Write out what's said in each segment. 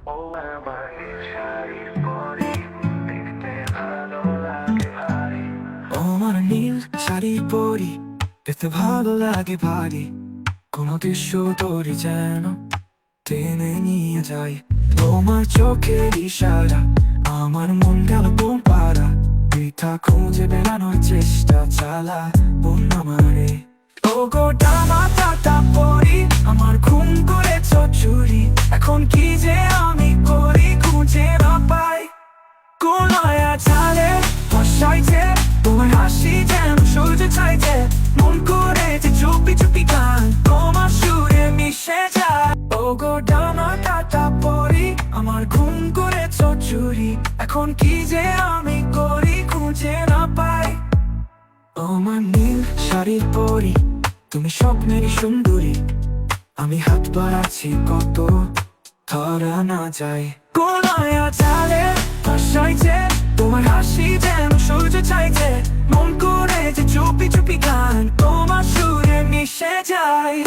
ও আমার শাড়ির পরি, দেখতে ভালো লাগে ভারী। ও আমার নীল শাড়ির পরি, দেখতে ভালো লাগে ভারী। কোনো দৃশ্য তোরই যেন টেনে নিয়ে যায়। তোমার চোখের ইশারা আমার মন গেল বোম পাড়া। পৃথা খুঁজে বেড়ানোর চেষ্টা চালা বোন আমারে। ও গো ডামাতা পরি, আমার ঘুম করেছ চুরি। এখন কি যে আমি করি খুঁজে না পাই। কোলায়া চালে বসাইছে তোমার হাসি যেন সূর্য চাইছে। মন করেছে চুপি চুপি গান তোমার সুরে মিশে যায়। ও গো ডামাতা পরি, আমার ঘুম করেছ চুরি। এখন কি যে আমি করি খুঁজে না পাই। আমার নীল শাড়ির পরি, তুমি স্বপ্নের সুন্দরী। আমি হাত বাড়াচ্ছি কত ধরা না যায়। কোলায়া চালে বসাইছে তোমার হাসি যেন সূর্য চাইছে। মন করেছে চুপি চুপি গান তোমার সুরে মিশে যায়।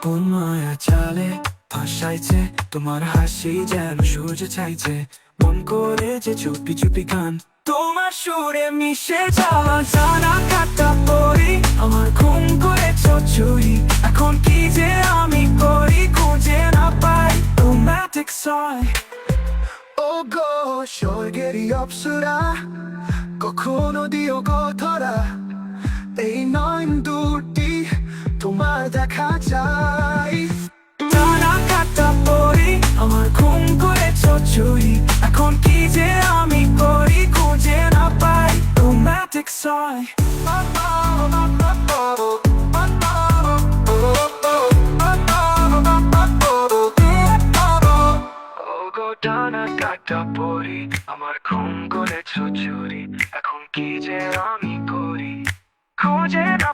কোন মায়া চালে ভাসাইছে তোমার হাসি যেন সূর্য চাইছে। মন করেছে চুপি চুপি গান তোমার সুরে মিশে যাওয়া। জানা কাটা পরি, আমার ঘুম করেছ চুরি। এখন কি যে আমি করি খুঁজে না পাই। রোমান্টিক সয় ও গো স্বর্গেরই অপ্সরা, কখনো দিও গো ধরা। এই নয়ন দুটি তোমার দেখা যায়। জানা কাটা পরি, আমার ঘুম করেছ চুরি। এখন কি যে আমি করি খুঁজে না পাই। রোমান্টিক সয় ডানা কাটা পরি, আমার ঘুম করেছ চুরি। এখন কি যে আমি করি খুঁজে না